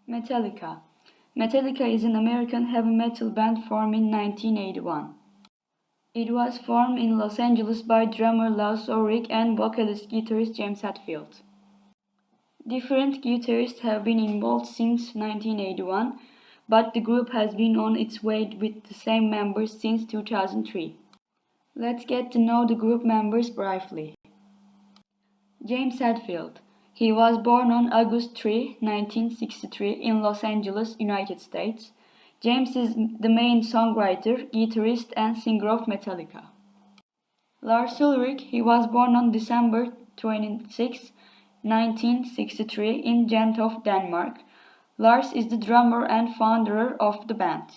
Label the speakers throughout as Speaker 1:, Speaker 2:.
Speaker 1: Metallica. Metallica is an American heavy metal band formed in 1981. It was formed in Los Angeles by drummer Lars Ulrich and vocalist-guitarist James Hetfield. Different guitarists have been involved since 1981, but the group has been on its way with the same members since 2003. Let's get to know the group members briefly. James Hetfield. He was born on August 3, 1963 in Los Angeles, United States. James is the main songwriter, guitarist, and singer of Metallica. Lars Ulrich. He was born on December 26, 1963 in Gentofte, Denmark. Lars is the drummer and founder of the band.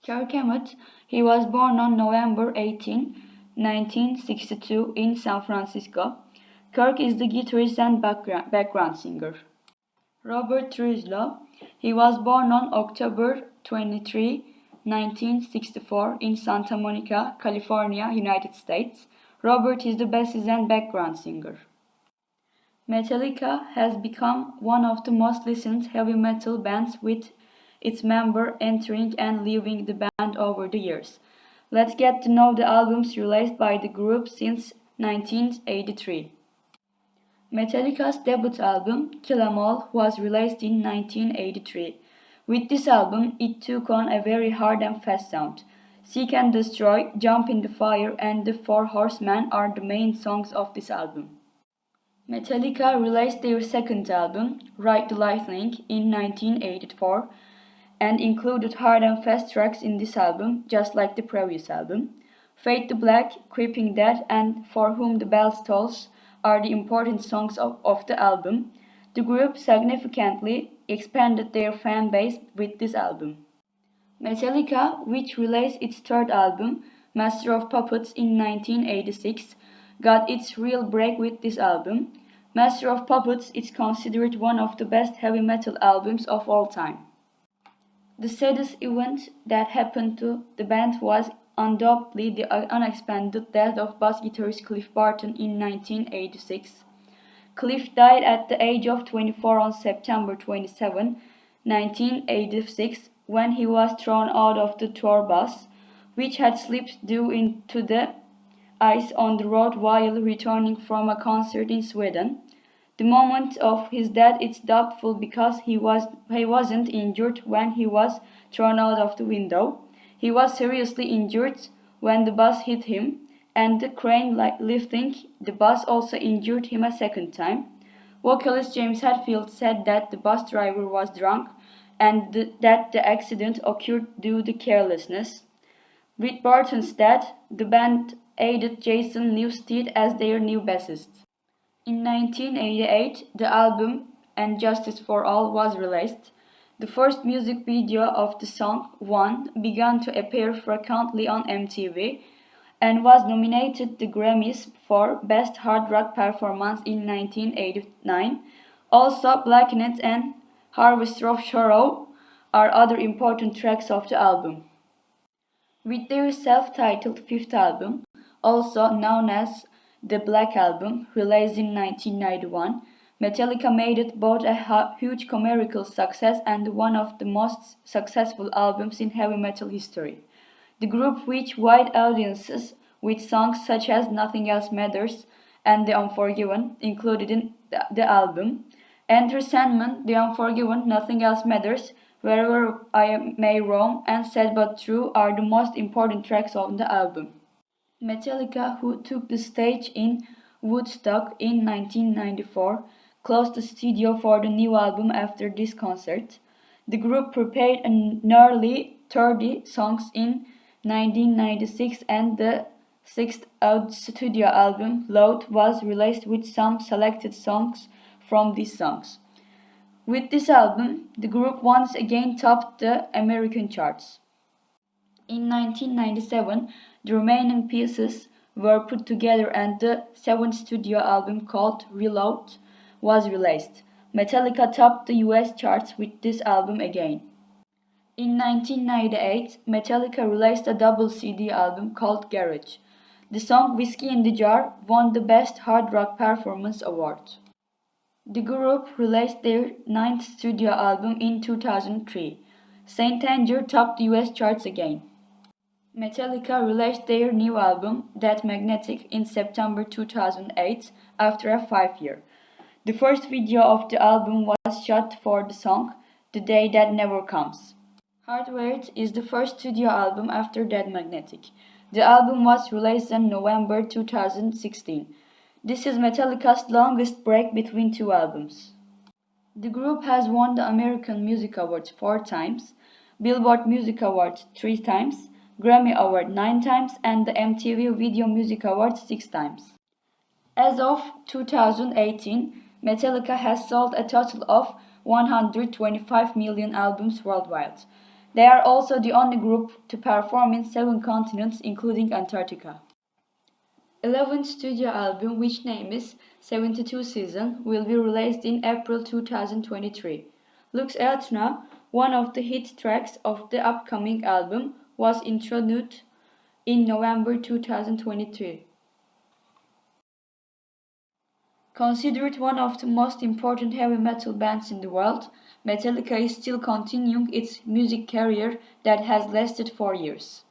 Speaker 1: Kirk Hammett. He was born on November 18, 1962 in San Francisco. Kirk is the guitarist and background singer. Robert Trujillo. He was born on October 23, 1964 in Santa Monica, California, United States. Robert is the bassist and background singer. Metallica has become one of the most listened heavy metal bands with its members entering and leaving the band over the years. Let's get to know the albums released by the group since 1983. Metallica's debut album, Kill 'Em All, was released in 1983. With this album, it took on a very hard and fast sound. Seek and Destroy, Jump in the Fire, and The Four Horsemen are the main songs of this album. Metallica released their second album, Ride the Lightning, in 1984 and included hard and fast tracks in this album, just like the previous album. Fade to Black, Creeping Dead, and For Whom the Bell Tolls are the important songs of the album. The group significantly expanded their fan base with this album. Metallica, which released its third album, Master of Puppets, in 1986, got its real break with this album. Master of Puppets is considered one of the best heavy metal albums of all time. The saddest event that happened to the band was undoubtedly the unexpected death of bass guitarist Cliff Burton in 1986. Cliff died at the age of 24 on September 27, 1986, when he was thrown out of the tour bus, which had slipped due into the ice on the road while returning from a concert in Sweden. The moment of his death is doubtful because he wasn't injured when he was thrown out of the window. He was seriously injured when the bus hit him, and the crane lifting the bus also injured him a second time. Vocalist James Hetfield said that the bus driver was drunk and that the accident occurred due to carelessness. With Burton's death, the band added Jason Newsted as their new bassist. In 1988, the album And Justice for All was released. The first music video of the song, One, began to appear frequently on MTV and was nominated the Grammys for Best Hard Rock Performance in 1989. Also, Blackened and Harvester of Sorrow are other important tracks of the album. With their self-titled fifth album, also known as the Black Album, released in 1991, Metallica made it both a huge commercial success and one of the most successful albums in heavy metal history. The group reached wide audiences with songs such as Nothing Else Matters and The Unforgiven included in the album. Enter Sandman, The Unforgiven, Nothing Else Matters, Wherever I May Roam, and Sad But True are the most important tracks on the album. Metallica, who took the stage in Woodstock in 1994, closed the studio for the new album after this concert. The group prepared nearly 30 songs in 1996 and the sixth studio album, Load, was released with some selected songs from these songs. With this album, the group once again topped the American charts. In 1997, the remaining pieces were put together and the seventh studio album called Reload was released. Metallica topped the US charts with this album again. In 1998, Metallica released a double CD album called Garage. The song Whiskey in the Jar won the Best Hard Rock Performance Award. The group released their ninth studio album in 2003. Saint Anger topped the US charts again. Metallica released their new album, Dead Magnetic, in September 2008 after a 5 year. The first video of the album was shot for the song The Day That Never Comes. Hardwired is the first studio album after Dead Magnetic. The album was released in November 2016. This is Metallica's longest break between two albums. The group has won the American Music Awards 4 times, Billboard Music Awards 3 times, Grammy Award 9 times, and the MTV Video Music Awards 6 times. As of 2018, Metallica has sold a total of 125 million albums worldwide. They are also the only group to perform in 7 continents, including Antarctica. 11th studio album, which name is 72 Season, will be released in April 2023. Lux Eterna, one of the hit tracks of the upcoming album, was introduced in November 2023. Considered one of the most important heavy metal bands in the world, Metallica is still continuing its music career that has lasted 4 years.